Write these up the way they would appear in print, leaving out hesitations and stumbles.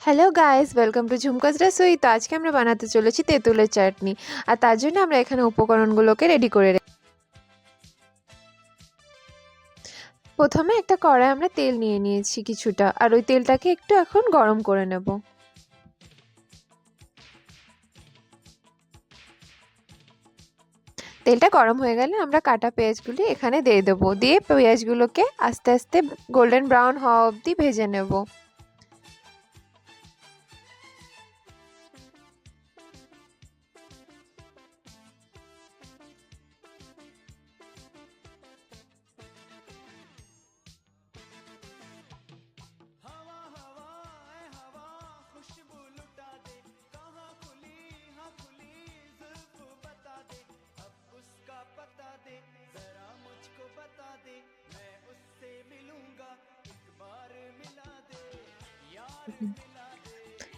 Hello guys, welcome to Jhumka's Rasoi. তো আজকে আমরা বানাতে চলেছি তেঁতুলের চাটনি। আর তার জন্য আমরা এখানে উপকরণগুলোকে রেডি করে প্রথমে একটা কড়াই আমরা তেল নিয়ে নিয়েছি কিছুটা, আর ওই তেলটাকে একটু এখন গরম করে নেব। তেলটা গরম হয়ে গেলে আমরা কাটা পেঁয়াজগুলি এখানে দিয়ে দেবো। দিয়ে পেঁয়াজগুলোকে আস্তে আস্তে গোল্ডেন ব্রাউন হওয়া অবধি ভেজে নেব।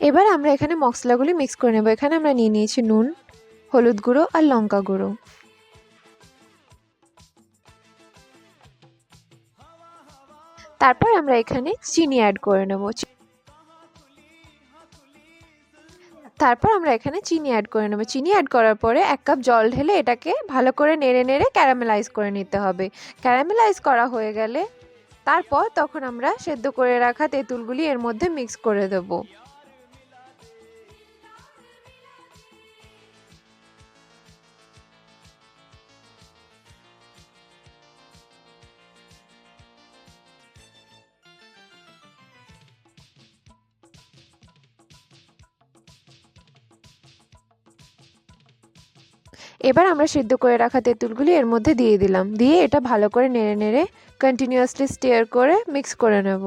এবার আমরা এখানে মশলাগুলি মিক্স করে নেব। এখানে আমরা নিয়ে নিয়েছি নুন, হলুদ গুঁড়ো আর লঙ্কা গুঁড়ো। তারপর আমরা এখানে চিনি অ্যাড করে নেব। চিনি অ্যাড করার পরে 1 কাপ জল ঢেলে এটাকে ভালো করে নেড়ে নেড়ে ক্যারামেলাইজ করে নিতে হবে। ক্যারামেলাইজ করা হয়ে গেলে তারপর তখন আমরা সেদ্ধ করে রাখা তেঁতুলগুলি এর মধ্যে মিক্স করে দেব। এবার আমরা সিদ্ধ করে রাখা তেঁতুলগুলি এর মধ্যে দিয়ে দিলাম। দিয়ে এটা ভালো করে নেড়ে নেড়ে কন্টিনিউয়াসলি স্টিয়ার করে মিক্স করে নেব।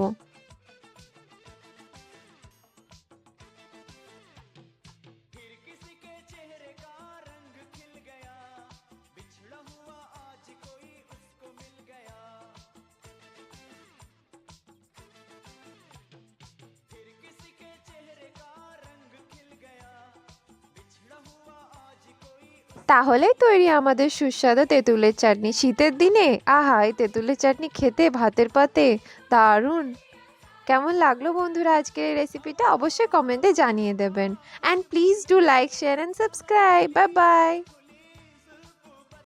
তাহলেই তৈরি আমাদের সুস্বাদু তেঁতুলের চাটনি। শীতের দিনে আহা, এই তেঁতুলের চাটনি খেতে ভাতের পাতে দারুণ। কেমন লাগলো বন্ধুরা আজকের এই রেসিপিটা? অবশ্যই কমেন্টে জানিয়ে দেবেন। And please do like, share and subscribe. Bye bye.